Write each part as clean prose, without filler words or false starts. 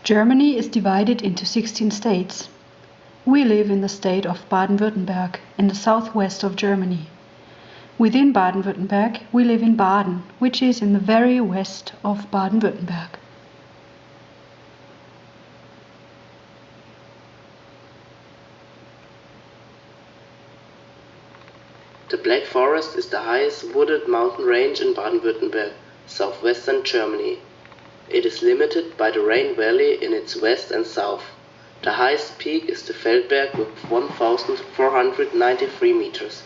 Germany is divided into 16 states. We live in the state of Baden-Württemberg, in the southwest of Germany. Within Baden-Württemberg, we live in Baden, which is in the very west of Baden-Württemberg. The Black Forest is the highest wooded mountain range in Baden-Württemberg, southwestern Germany. It is limited by the Rhine Valley in its west and south. The highest peak is the Feldberg with 1,493 meters.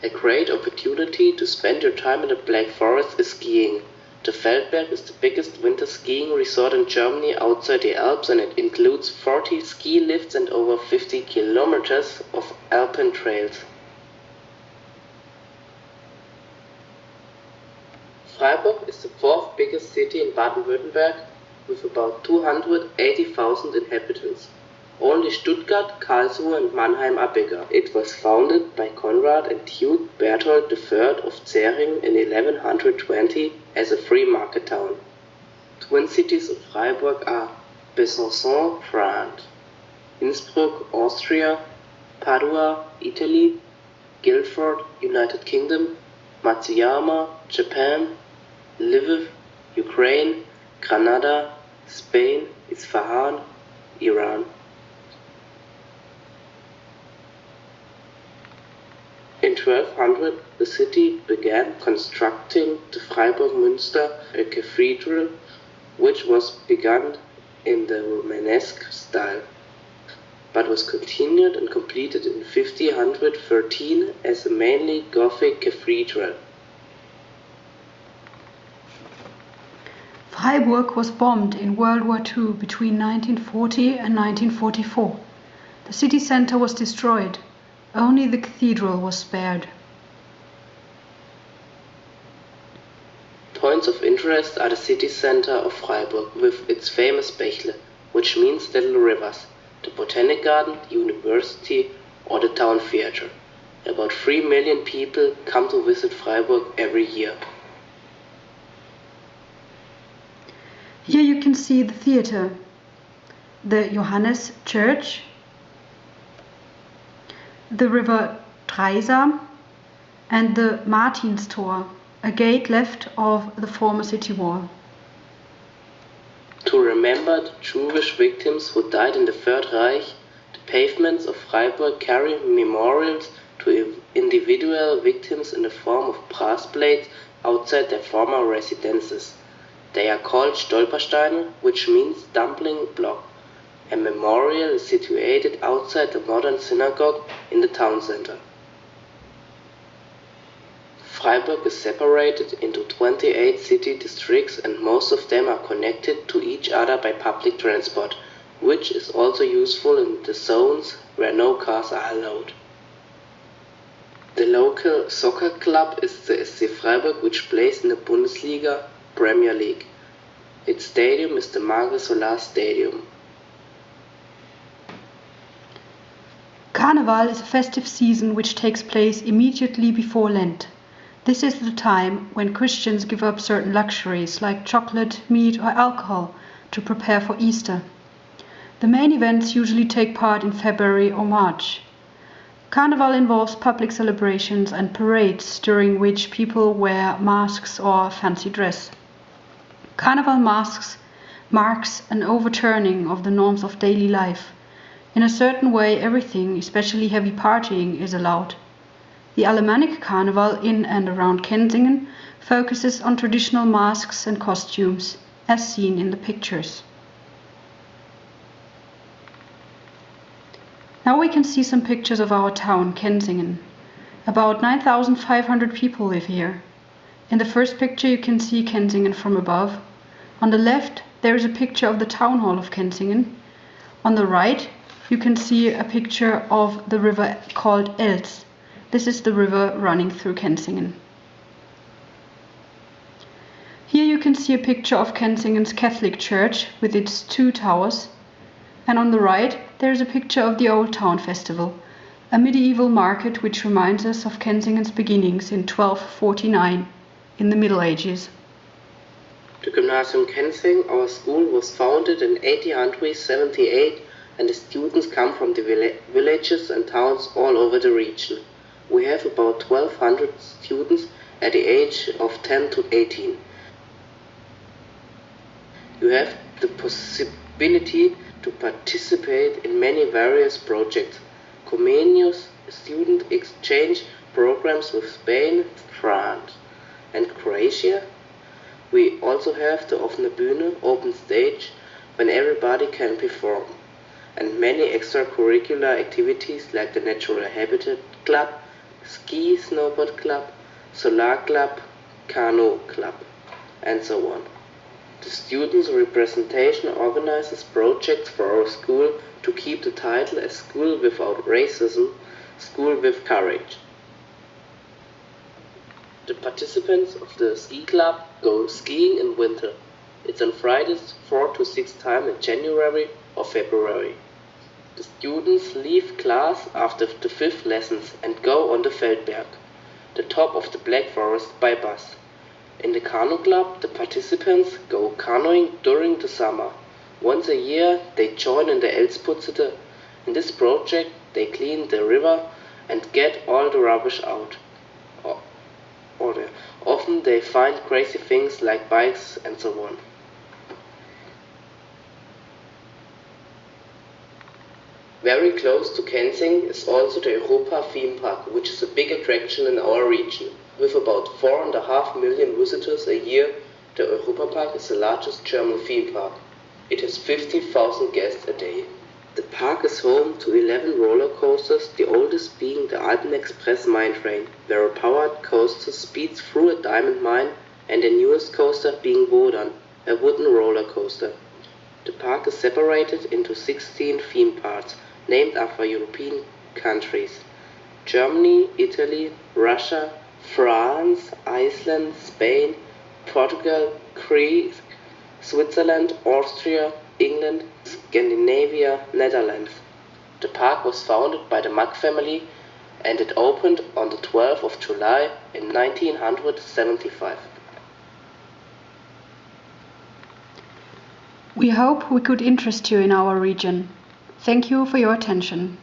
A great opportunity to spend your time in the Black Forest is skiing. The Feldberg is the biggest winter skiing resort in Germany outside the Alps, and it includes 40 ski lifts and over 50 kilometers of alpine trails. Freiburg is the fourth biggest city in Baden-Württemberg with about 280,000 inhabitants. Only Stuttgart, Karlsruhe and Mannheim are bigger. It was founded by Conrad and Duke Berthold III of Zering in 1120 as a free market town. Twin cities of Freiburg are Besançon, France, Innsbruck, Austria, Padua, Italy, Guildford, United Kingdom, Matsuyama, Japan, Lviv, Ukraine, Granada, Spain, Isfahan, Iran. In 1200, the city began constructing the Freiburg Münster, a cathedral which was begun in the Romanesque style, but was continued and completed in 1513 as a mainly Gothic cathedral. Freiburg was bombed in World War II between 1940 and 1944. The city center was destroyed. Only the cathedral was spared. Points of interest are the city center of Freiburg with its famous Bächle, which means little rivers, the Botanic Garden, the university or the town theater. About 3 million people come to visit Freiburg every year. Here you can see the theater, the Johannes Church, the river Dreisam and the Martinstor, a gate left of the former city wall. To remember the Jewish victims who died in the Third Reich, the pavements of Freiburg carry memorials to individual victims in the form of brass plates outside their former residences. They are called Stolpersteine, which means stumbling block. A memorial is situated outside the modern synagogue in the town center. Freiburg is separated into 28 city districts, and most of them are connected to each other by public transport, which is also useful in the zones where no cars are allowed. The local soccer club is the SC Freiburg, which plays in the Bundesliga Premier League. Its stadium is the Marga Solar Stadium. Carnival is a festive season which takes place immediately before Lent. This is the time when Christians give up certain luxuries like chocolate, meat or alcohol to prepare for Easter. The main events usually take part in February or March. Carnival involves public celebrations and parades during which people wear masks or fancy dress. Carnival marks an overturning of the norms of daily life. In a certain way, everything, especially heavy partying, is allowed. The Alemannic Carnival in and around Kenzingen focuses on traditional masks and costumes, as seen in the pictures. Now we can see some pictures of our town, Kenzingen. About 9,500 people live here. In the first picture you can see Kenzingen from above. On the left there is a picture of the town hall of Kenzingen. On the right you can see a picture of the river called Els. This is the river running through Kenzingen. Here you can see a picture of Kenzingen's Catholic Church with its 2 towers, and on the right there is a picture of the Old Town Festival, a medieval market which reminds us of Kenzingen's beginnings in 1249, in the Middle Ages. The Gymnasium Kenzingen, our school, was founded in 1878, and the students come from the villages and towns all over the region. We have about 1200 students at the age of 10 to 18. You have the possibility to participate in many various projects. Comenius student exchange programs with Spain, France and Croatia. We also have the offene Bühne, open stage, when everybody can perform, and many extracurricular activities like the Natural Habitat Club, Ski Snowboard Club, Solar Club, Canoe Club, and so on. The students' representation organizes projects for our school to keep the title as School Without Racism, School with Courage. The participants of the ski club go skiing in winter. It's on Fridays 4 to 6 times in January or February. The students leave class after the 5th lessons and go on the Feldberg, the top of the Black Forest, by bus. In the canoe club, the participants go canoeing during the summer. Once a year, they join in the Elsputzete. In this project, they clean the river and get all the rubbish out. Often they find crazy things like bikes and so on. Very close to Kenzingen is also the Europa theme park, which is a big attraction in our region. With about 4.5 million visitors a year, the Europa Park is the largest German theme park. It has 50,000 guests a day. The park is home to 11 roller coasters, the oldest being the Alpen Express mine train, where a powered coaster speeds through a diamond mine, and the newest coaster being Wodan, a wooden roller coaster. The park is separated into 16 theme parks, named after European countries: Germany, Italy, Russia, France, Iceland, Spain, Portugal, Greece, Switzerland, Austria, England, Scandinavia, Netherlands. The park was founded by the Mack family and it opened on the 12th of July in 1975. We hope we could interest you in our region. Thank you for your attention.